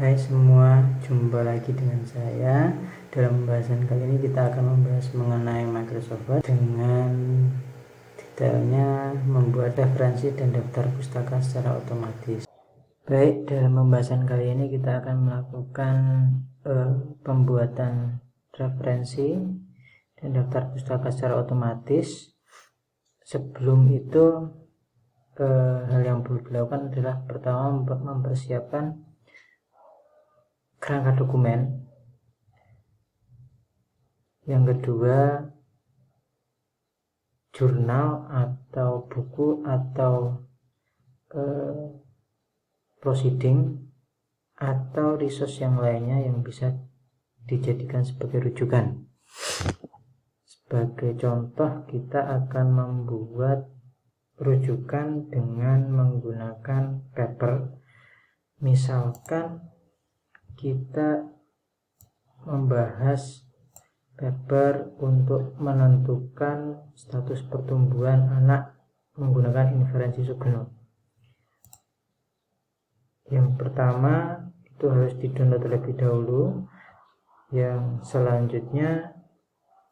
Hai semua, jumpa lagi dengan saya. Dalam pembahasan kali ini kita akan membahas mengenai Microsoft Word dengan detailnya membuat referensi dan daftar pustaka secara otomatis. Baik, dalam pembahasan kali ini kita akan melakukan pembuatan referensi dan daftar pustaka secara otomatis. Sebelum itu hal yang perlu dilakukan adalah pertama mempersiapkan kerangka dokumen, yang kedua jurnal atau buku atau proceeding atau resource yang lainnya yang bisa dijadikan sebagai rujukan. Sebagai contoh, kita akan membuat rujukan dengan menggunakan paper. Misalkan kita membahas paper untuk menentukan status pertumbuhan anak menggunakan inferensi Sugeno. Yang pertama itu harus di-download terlebih dahulu. Yang selanjutnya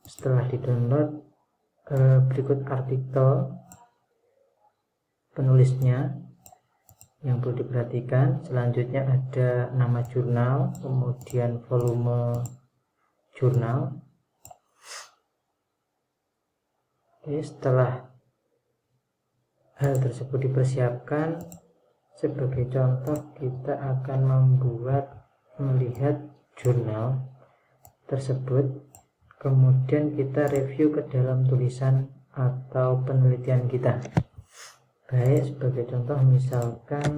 setelah di-download berikut artikel penulisnya yang perlu diperhatikan. Selanjutnya ada nama jurnal, kemudian volume jurnal. Oke, setelah hal tersebut dipersiapkan, sebagai contoh kita akan melihat jurnal tersebut, kemudian kita review ke dalam tulisan atau penelitian kita. Baik, sebagai contoh misalkan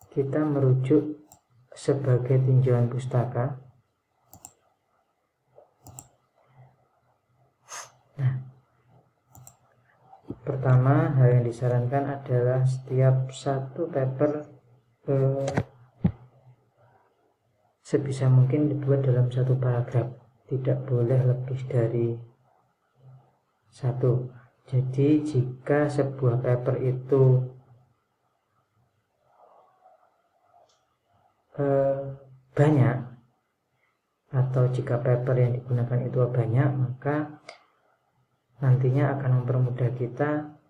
kita merujuk sebagai tinjauan pustaka. Nah, pertama hal yang disarankan adalah setiap satu paper sebisa mungkin dibuat dalam satu paragraf, tidak boleh lebih dari satu. Jadi jika sebuah paper itu banyak, atau jika paper yang digunakan itu banyak, maka nantinya akan mempermudah kita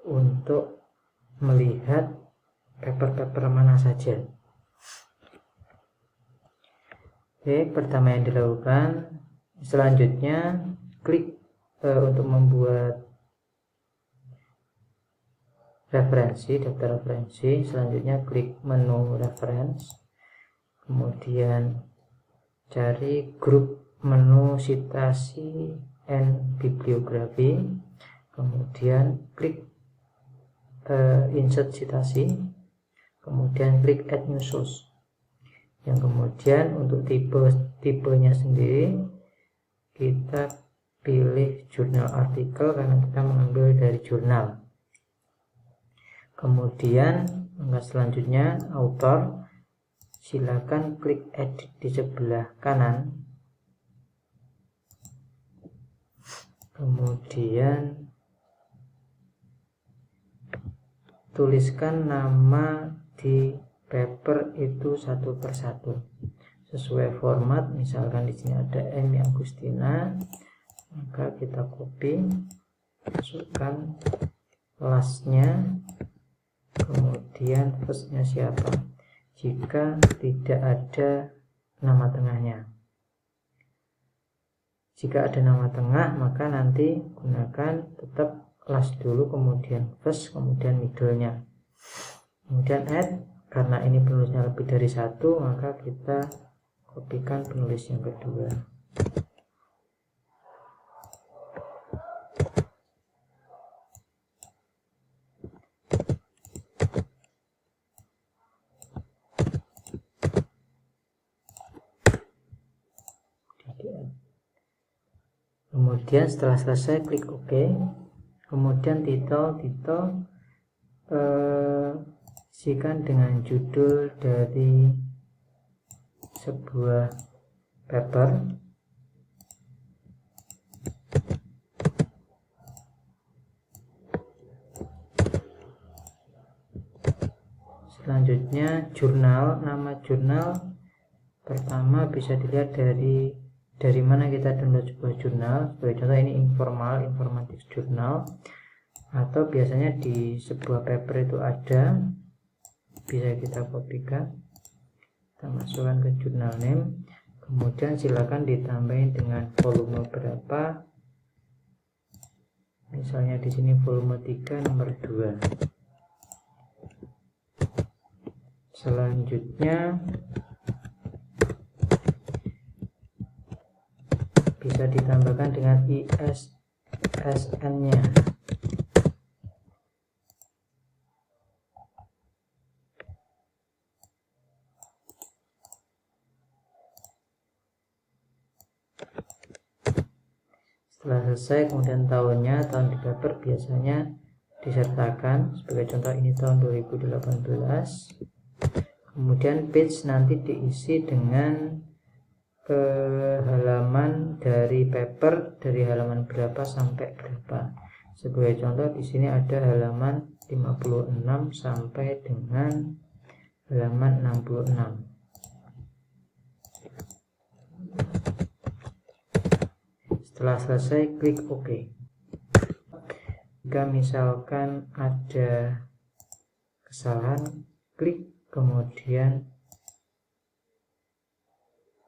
untuk melihat paper-paper mana saja. Oke, pertama yang dilakukan, selanjutnya klik untuk membuat referensi, daftar referensi. Selanjutnya klik menu reference, kemudian cari grup menu citasi and bibliografi, kemudian klik insert citasi, kemudian klik add new source. Yang kemudian untuk tipenya sendiri kita pilih jurnal artikel karena kita mengambil dari jurnal. Kemudian selanjutnya author, silakan klik edit di sebelah kanan, kemudian tuliskan nama di paper itu satu persatu sesuai format. Misalkan di sini ada Emi Agustina, maka kita copy, masukkan lastnya, kemudian firstnya siapa jika tidak ada nama tengahnya. Jika ada nama tengah, maka nanti gunakan tetap last dulu, kemudian first, kemudian middle-nya, kemudian add. Karena ini penulisnya lebih dari satu, maka kita kopikan penulis yang kedua. Kemudian setelah selesai klik OK. Kemudian titel isikan dengan judul dari sebuah paper. Selanjutnya jurnal. Nama jurnal pertama bisa dilihat dari mana kita download sebuah jurnal. Sebagai contoh ini informal, informatics journal, atau biasanya di sebuah paper itu ada, bisa kita kopikan, kita masukkan ke jurnal name, kemudian silakan ditambahin dengan volume berapa. Misalnya di sini volume 3 nomor 2. Selanjutnya bisa ditambahkan dengan ISSN-nya. Setelah selesai, kemudian tahunnya, tahun di paper biasanya disertakan. Sebagai contoh ini tahun 2018. Kemudian page nanti diisi dengan halaman dari paper, dari halaman berapa sampai berapa. Sebagai contoh di sini ada halaman 56 sampai dengan halaman 66. Setelah selesai, klik OK. Jika misalkan ada kesalahan, klik kemudian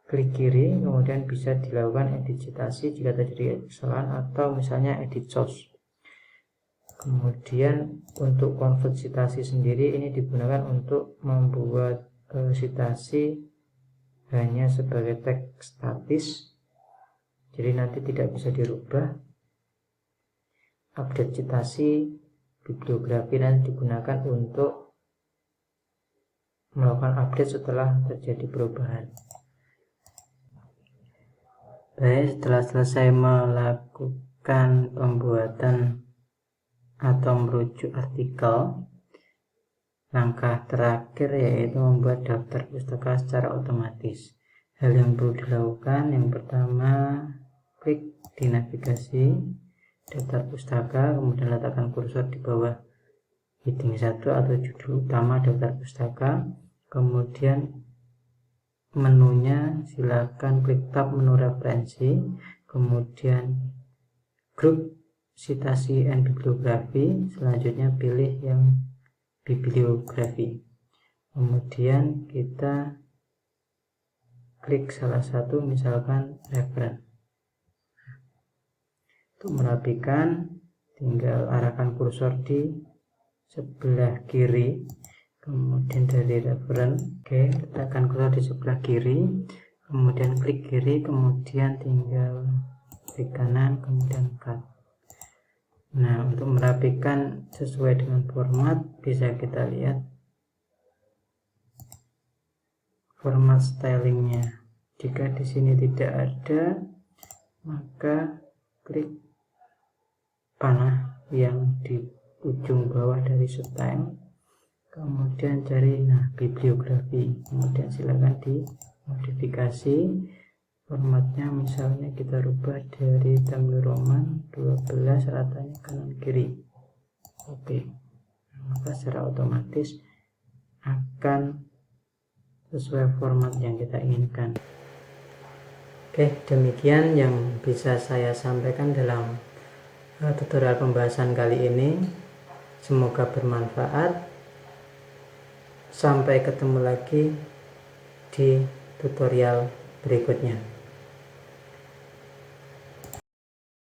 klik kiri, kemudian bisa dilakukan edit citasi jika terjadi kesalahan, atau misalnya edit source. Kemudian untuk convert citasi sendiri ini digunakan untuk membuat citasi hanya sebagai teks statis, jadi nanti tidak bisa dirubah. Update citasi bibliografi nanti digunakan untuk melakukan update setelah terjadi perubahan. Baik, setelah selesai melakukan pembuatan atau merujuk artikel, langkah terakhir yaitu membuat daftar pustaka secara otomatis. Hal yang perlu dilakukan, yang pertama, klik di navigasi daftar pustaka, kemudian letakkan kursor di bawah heading 1 atau judul utama daftar pustaka. Kemudian menunya silakan klik tab menu referensi, kemudian grup citasi and bibliografi, selanjutnya pilih yang bibliografi, kemudian kita klik salah satu, misalkan referen. Untuk merapikan, tinggal arahkan kursor di sebelah kiri, kemudian dari referen, letakkan kursor di sebelah kiri, kemudian klik kiri, kemudian tinggal klik kanan, kemudian cut. Nah, untuk merapikan sesuai dengan format, bisa kita lihat format stylingnya. Jika di sini tidak ada, maka klik panah yang di ujung bawah dari style, kemudian cari bibliografi, kemudian silakan dimodifikasi formatnya, misalnya kita rubah dari Times New Roman 12 ratanya kanan kiri. Oke, maka secara otomatis akan sesuai format yang kita inginkan. Oke, demikian yang bisa saya sampaikan dalam tutorial pembahasan kali ini. Semoga bermanfaat. Sampai ketemu lagi di tutorial berikutnya.